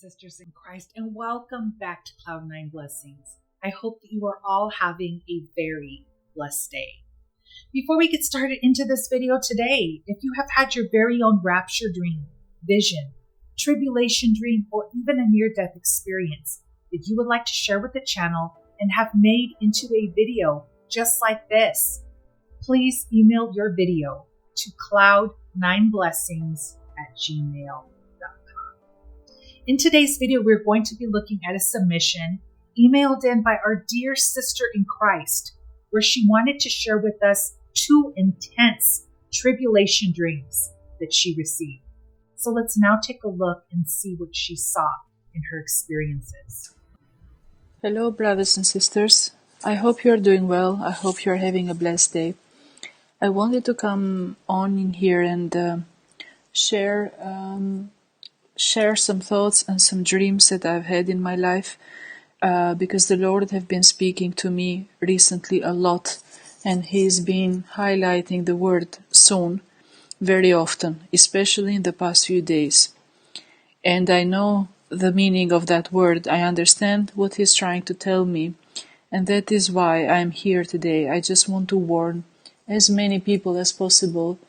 sisters in Christ, and welcome back to Cloud9 Blessings. I hope that you are all having a very blessed day. Before we get started into this video today, if you have had your very own rapture dream, vision, tribulation dream, or even a near-death experience that you would like to share with the channel and have made into a video just like this, please email your video to cloud9blessings@gmail.com. In today's video, we're going to be looking at a submission emailed in by our dear sister in Christ, where she wanted to share with us 2 intense tribulation dreams that she received. So let's now take a look and see what she saw in her experiences. Hello, brothers and sisters. I hope you're doing well. I hope you're having a blessed day. I wanted to come on in here and share some thoughts and some dreams that I've had in my life, because the Lord have been speaking to me recently a lot, and He's been highlighting the word soon very often, especially in the past few days. And I know the meaning of that word. I understand what He's trying to tell me, and that is why I'm here today. I just want to warn as many people as possible.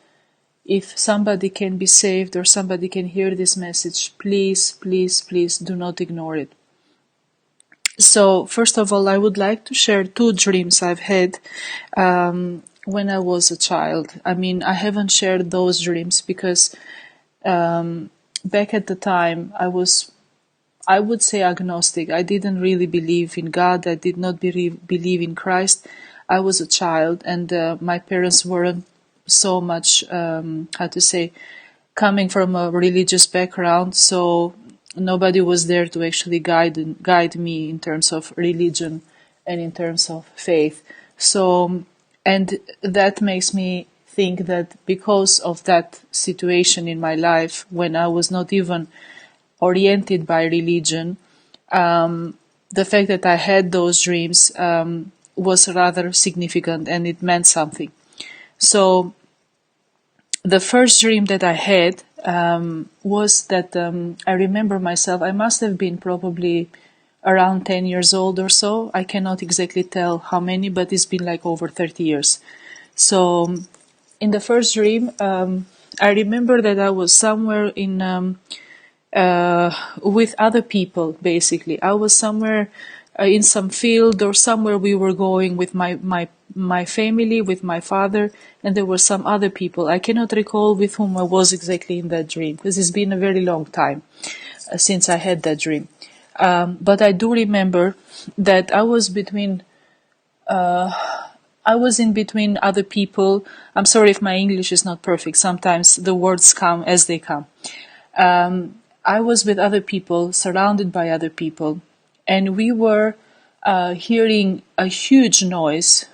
If somebody can be saved or somebody can hear this message, please, please, please do not ignore it. So, first of all, I would like to share 2 dreams I've had when I was a child. I mean, I haven't shared those dreams because back at the time I would say agnostic. I didn't really believe in God. I did not believe in Christ. I was a child, and my parents weren't so much, coming from a religious background, so nobody was there to actually guide me in terms of religion and in terms of faith. So, and that makes me think that because of that situation in my life, when I was not even oriented by religion, the fact that I had those dreams was rather significant, and it meant something. So, the first dream that I had was that I remember myself, I must have been probably around 10 years old or so. I cannot exactly tell how many, but it's been like over 30 years. So, in the first dream, I remember that I was somewhere with other people, basically. I was somewhere in some field or somewhere we were going with my family, with my father, and there were some other people. I cannot recall with whom I was exactly in that dream, because it's been a very long time since I had that dream. But I do remember that I was in between other people. I'm sorry if my English is not perfect. Sometimes the words come as they come. I was with other people, surrounded by other people, and we were hearing a huge noise.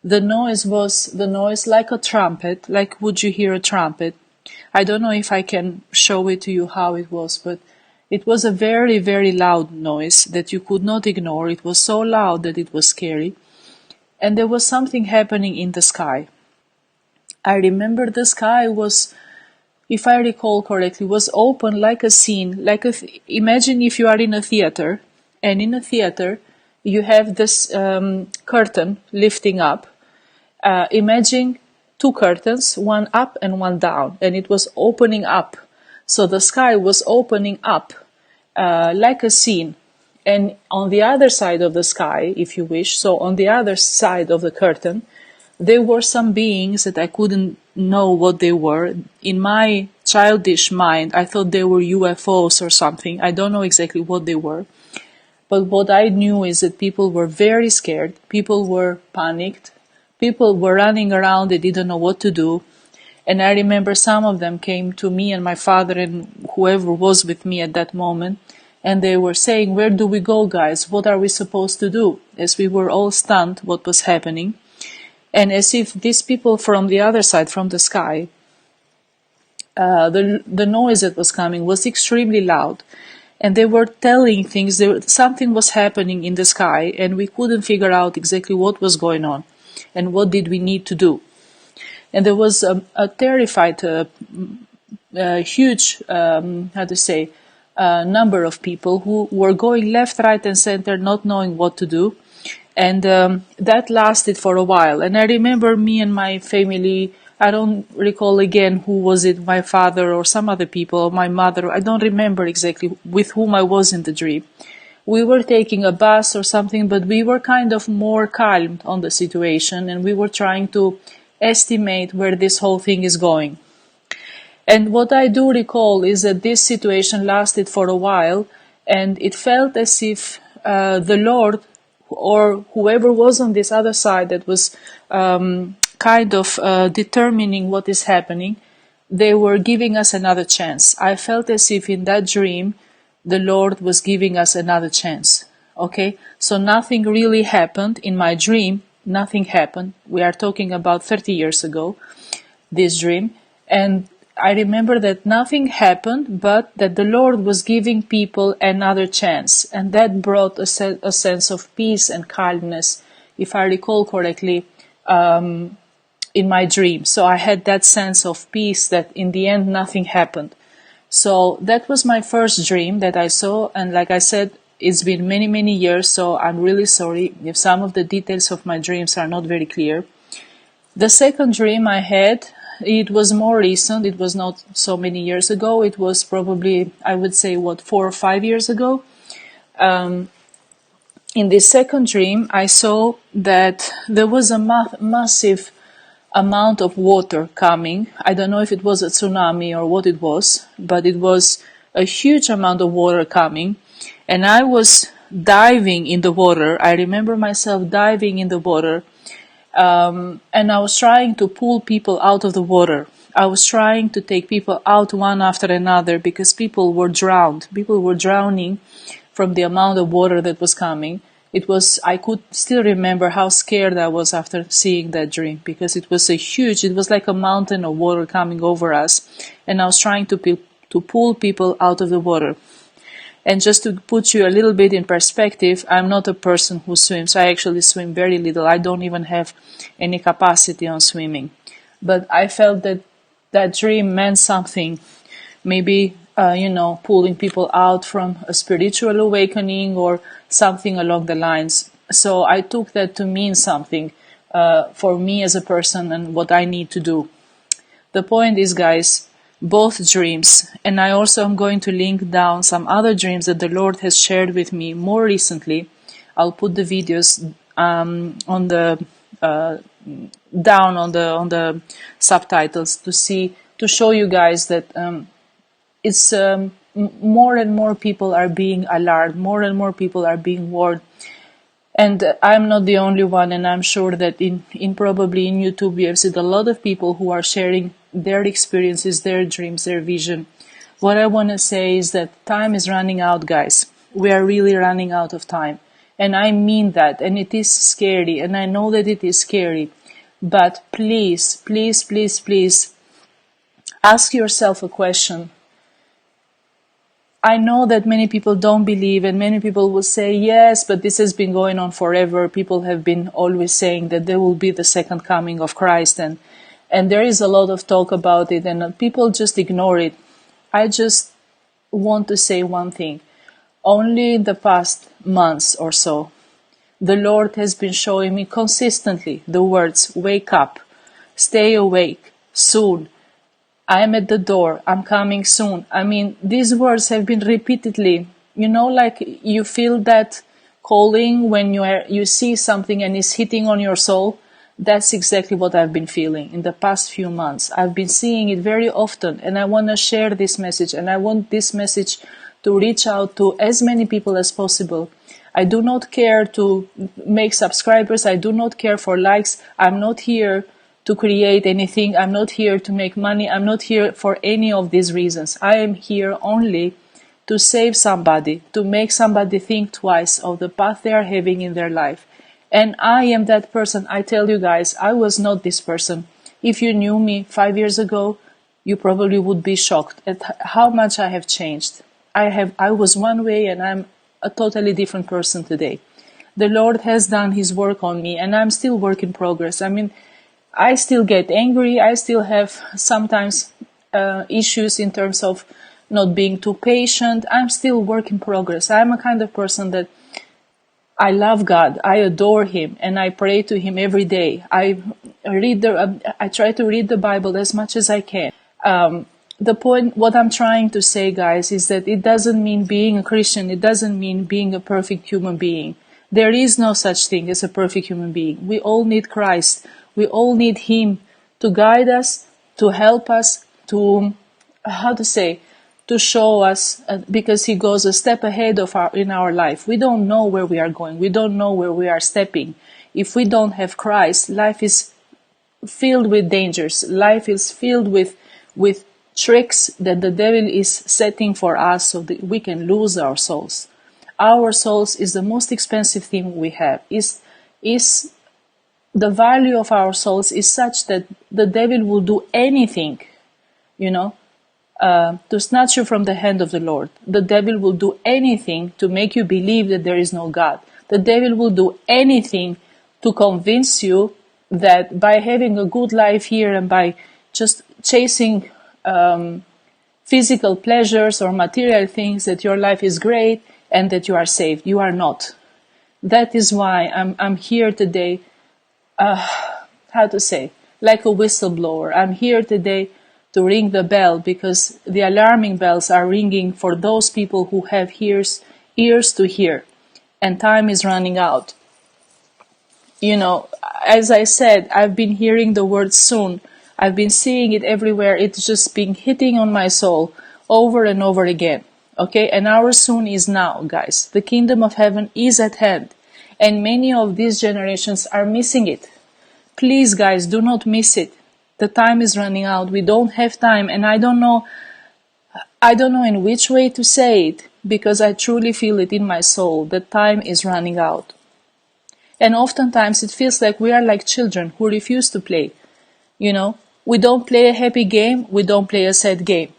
The noise was the noise like a trumpet, like would you hear a trumpet? I don't know if I can show it to you how it was, but it was a very, very loud noise that you could not ignore. It was so loud that it was scary. And there was something happening in the sky. I remember the sky was, if I recall correctly, was open like a scene, imagine if you are in a theater, and in a theater you have this curtain lifting up. Imagine 2 curtains, one up and one down, and it was opening up. So the sky was opening up like a scene. And on the other side of the sky, if you wish, so on the other side of the curtain, there were some beings that I couldn't know what they were. In my childish mind, I thought they were UFOs or something. I don't know exactly what they were. But what I knew is that people were very scared. People were panicked. People were running around. They didn't know what to do. And I remember some of them came to me and my father and whoever was with me at that moment. And they were saying, "Where do we go, guys? What are we supposed to do?" As we were all stunned what was happening. And as if these people from the other side, from the sky, the noise that was coming was extremely loud. And they were telling things, something was happening in the sky, and we couldn't figure out exactly what was going on and what did we need to do. And there was a terrified, huge, number of people who were going left, right, and center, not knowing what to do. And that lasted for a while. And I remember me and my family, I don't recall again who was it, my father or some other people, or my mother, I don't remember exactly with whom I was in the dream. We were taking a bus or something, but we were kind of more calm on the situation, and we were trying to estimate where this whole thing is going. And what I do recall is that this situation lasted for a while, and it felt as if the Lord or whoever was on this other side that was kind of determining what is happening, they were giving us another chance. I felt as if in that dream, the Lord was giving us another chance. Okay? So nothing really happened in my dream. Nothing happened. We are talking about 30 years ago, this dream. And I remember that nothing happened, but that the Lord was giving people another chance. And that brought a sense of peace and calmness, if I recall correctly, in my dream. So I had that sense of peace that in the end nothing happened. So that was my first dream that I saw. And like I said, it's been many, many years. So I'm really sorry if some of the details of my dreams are not very clear. The second dream I had, it was more recent. It was not so many years ago. It was probably, I would say, 4 or 5 years ago. In this second dream, I saw that there was a massive amount of water coming. I don't know if it was a tsunami or what it was, but it was a huge amount of water coming. And I was diving in the water. I remember myself diving in the water. And I was trying to pull people out of the water. I was trying to take people out one after another because people were drowned. People were drowning from the amount of water that was coming. I could still remember how scared I was after seeing that dream because it was it was like a mountain of water coming over us. And I was trying to pull people out of the water. And just to put you a little bit in perspective, I'm not a person who swims. I actually swim very little. I don't even have any capacity on swimming. But I felt that that dream meant something. Maybe, pulling people out from a spiritual awakening or something along the lines. So I took that to mean something for me as a person and what I need to do. The point is, guys, both dreams, and I also am going to link down some other dreams that the Lord has shared with me more recently. I'll put the videos on the down on the subtitles to show you guys that it's more and more people are being alarmed, more and more people are being warned. And I'm not the only one, and I'm sure that probably in YouTube we have seen a lot of people who are sharing their experiences, their dreams, their vision. What I want to say is that time is running out, guys. We are really running out of time. And I mean that, and it is scary, and I know that it is scary. But please, please, please, please, ask yourself a question. I know that many people don't believe, and many people will say, yes, but this has been going on forever. People have been always saying that there will be the second coming of Christ, and there is a lot of talk about it, and people just ignore it. I just want to say one thing. Only in the past months or so, the Lord has been showing me consistently the words, wake up, stay awake, soon. I am at the door. I'm coming soon. I mean, these words have been repeatedly, like you feel that calling when you see something and it's hitting on your soul. That's exactly what I've been feeling in the past few months. I've been seeing it very often, and I want to share this message, and I want this message to reach out to as many people as possible. I do not care to make subscribers. I do not care for likes. I'm not here to create anything. I'm not here to make money. I'm not here for any of these reasons. I am here only to save somebody, to make somebody think twice of the path they are having in their life. And I am that person. I tell you guys, I was not this person. If you knew me 5 years ago, you probably would be shocked at how much I have changed. I was one way, and I'm a totally different person today. The Lord has done His work on me, and I'm still work in progress. I mean, I still get angry. I still have sometimes issues in terms of not being too patient. I'm still work in progress. I'm a kind of person that I love God, I adore Him, and I pray to Him every day. I try to read the Bible as much as I can. The point, what I'm trying to say, guys, is that it doesn't mean being a Christian. It doesn't mean being a perfect human being. There is no such thing as a perfect human being. We all need Christ. We all need Him to guide us, to help us, to show us, because He goes a step ahead in our life. We don't know where we are going. We don't know where we are stepping. If we don't have Christ, life is filled with dangers. Life is filled with tricks that the devil is setting for us so that we can lose our souls. Our souls is the most expensive thing we have. Is the value of our souls is such that the devil will do anything, to snatch you from the hand of the Lord. The devil will do anything to make you believe that there is no God. The devil will do anything to convince you that by having a good life here and by just chasing physical pleasures or material things, that your life is great and that you are saved. You are not. That is why I'm here today, like a whistleblower. I'm here today to ring the bell, because the alarming bells are ringing for those people who have ears to hear, and time is running out. As I said, I've been hearing the word soon. I've been seeing it everywhere. It's just been hitting on my soul over and over again. Okay, and our soon is now, guys. The kingdom of heaven is at hand, and many of these generations are missing it. Please, guys, do not miss it. The time is running out. We don't have time, and I don't know in which way to say it, because I truly feel it in my soul that time is running out. And oftentimes it feels like we are like children who refuse to play. We don't play a happy game, we don't play a sad game.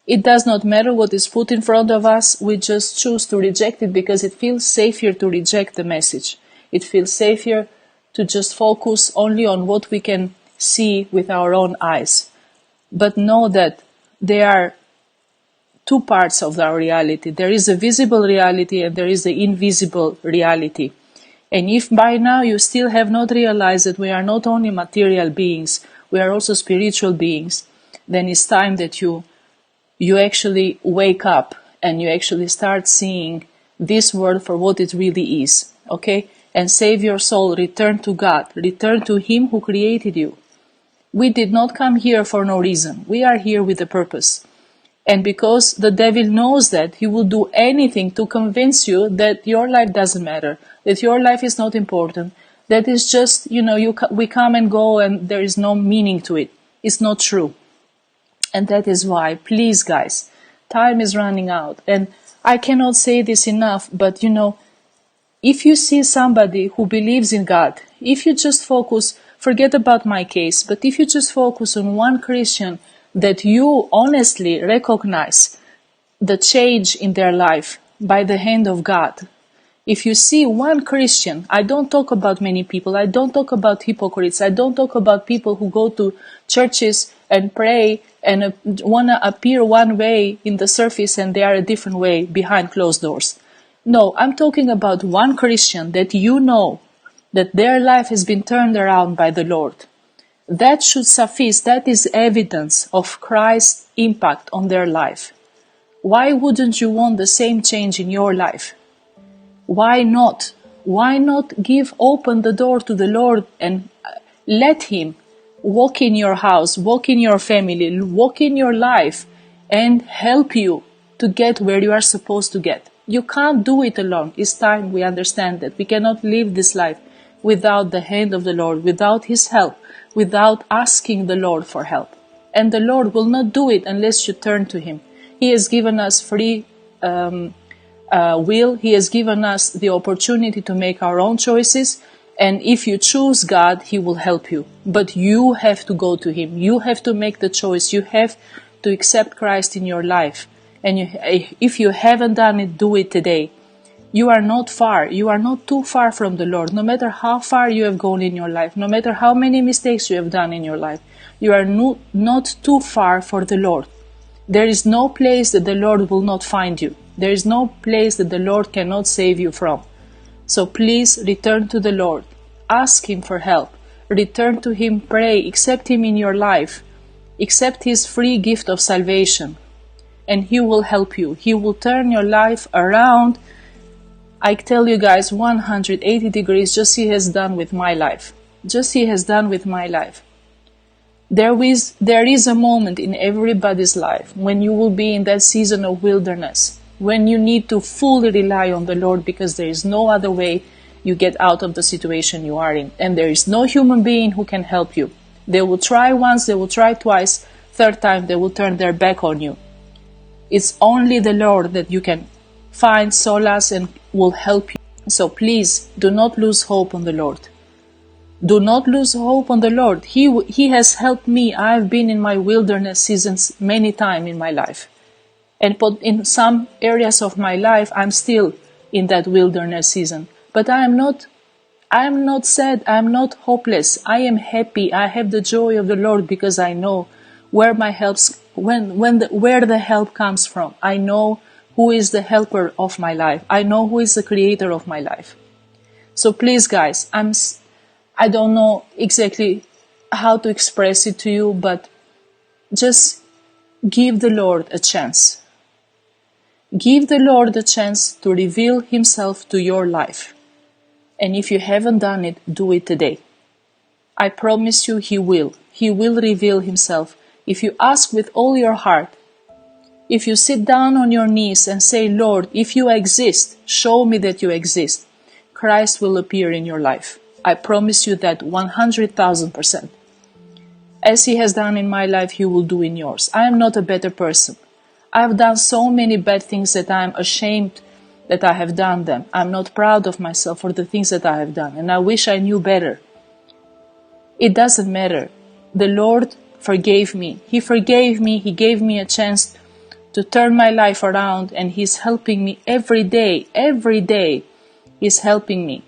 It does not matter what is put in front of us, we just choose to reject it because it feels safer to reject the message. It feels safer to just focus only on what we can see with our own eyes. But know that there are two parts of our reality. There is a visible reality and there is the invisible reality. And if by now you still have not realized that we are not only material beings, we are also spiritual beings, then it's time that you actually wake up and you actually start seeing this world for what it really is. Okay? And save your soul, return to God, return to Him who created you. We did not come here for no reason. We are here with a purpose. And because the devil knows that, he will do anything to convince you that your life doesn't matter, that your life is not important, that it's just, we come and go and there is no meaning to it. It's not true. And that is why, please guys, time is running out. And I cannot say this enough, but if you see somebody who believes in God, if you just forget about my case, but if you just focus on one Christian that you honestly recognize the change in their life by the hand of God, if you see one Christian, I don't talk about many people, I don't talk about hypocrites, I don't talk about people who go to churches and pray and want to appear one way in the surface and they are a different way behind closed doors. No, I'm talking about one Christian that that their life has been turned around by the Lord. That should suffice. That is evidence of Christ's impact on their life. Why wouldn't you want the same change in your life? Why not? Why not open the door to the Lord and let Him walk in your house, walk in your family, walk in your life and help you to get where you are supposed to get? You can't do it alone. It's time we understand that. We cannot live this life without the hand of the Lord, without His help, without asking the Lord for help. And the Lord will not do it unless you turn to Him. He has given us free will. He has given us the opportunity to make our own choices. And if you choose God, He will help you. But you have to go to Him. You have to make the choice. You have to accept Christ in your life. And if you haven't done it, do it today. You are not far. You are not too far from the Lord. No matter how far you have gone in your life, no matter how many mistakes you have done in your life, you are not too far for the Lord. There is no place that the Lord will not find you. There is no place that the Lord cannot save you from. So please return to the Lord. Ask Him for help. Return to Him, pray, accept Him in your life. Accept His free gift of salvation. And He will help you. He will turn your life around. I tell you guys, 180 degrees, just He has done with my life. Just He has done with my life. There is a moment in everybody's life when you will be in that season of wilderness, when you need to fully rely on the Lord because there is no other way you get out of the situation you are in. And there is no human being who can help you. They will try once, they will try twice, third time they will turn their back on you. It's only the Lord that you can find solace and will help you. So please do not lose hope on the Lord. Do not lose hope on the Lord. He has helped me. I've been in my wilderness seasons many times in my life. And in some areas of my life, I'm still in that wilderness season. But I am not sad. I am not hopeless. I am happy. I have the joy of the Lord because I know where my where the help comes from. I know who is the helper of my life. I know who is the creator of my life. So please, guys, I don't know exactly how to express it to you, but just give the Lord a chance. Give the Lord a chance to reveal Himself to your life. And if you haven't done it, do it today. I promise you He will. He will reveal Himself. If you ask with all your heart, if you sit down on your knees and say, Lord, if you exist, show me that you exist, Christ will appear in your life. I promise you that 100,000%. As He has done in my life, He will do in yours. I am not a better person. I have done so many bad things that I am ashamed that I have done them. I'm not proud of myself for the things that I have done, and I wish I knew better. It doesn't matter. The Lord forgave me. He forgave me. He gave me a chance to turn my life around, and He's helping me every day. Every day He's helping me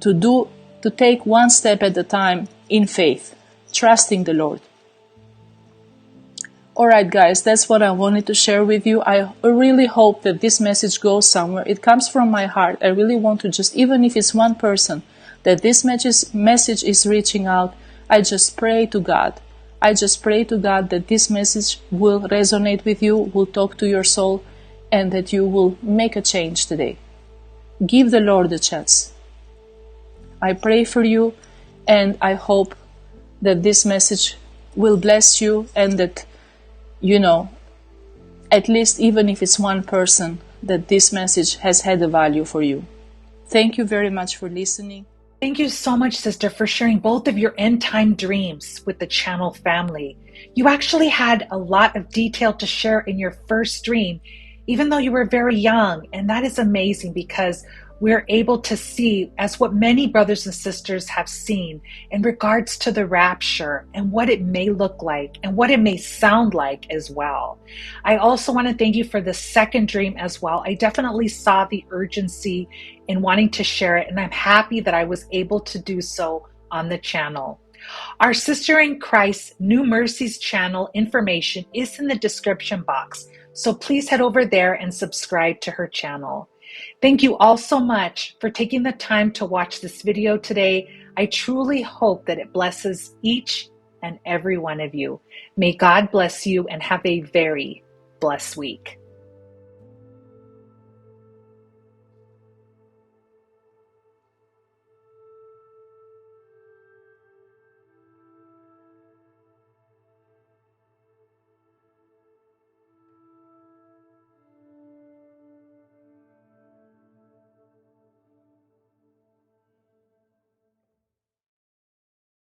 to take one step at a time in faith, trusting the Lord. Alright guys, that's what I wanted to share with you. I really hope that this message goes somewhere. It comes from my heart. I really want to just, even if it's one person, that this message is reaching out. I just pray to God. I just pray to God that this message will resonate with you, will talk to your soul, and that you will make a change today. Give the Lord a chance. I pray for you, and I hope that this message will bless you, and that, at least even if it's one person, that this message has had a value for you. Thank you very much for listening. Thank you so much, sister, for sharing both of your end-time dreams with the channel family. You actually had a lot of detail to share in your first dream, even though you were very young, and that is amazing because we're able to see as what many brothers and sisters have seen in regards to the rapture and what it may look like and what it may sound like as well. I also want to thank you for the second dream as well. I definitely saw the urgency in wanting to share it, and I'm happy that I was able to do so on the channel. Our Sister in Christ New Mercies channel information is in the description box, so please head over there and subscribe to her channel. Thank you all so much for taking the time to watch this video today. I truly hope that it blesses each and every one of you. May God bless you and have a very blessed week.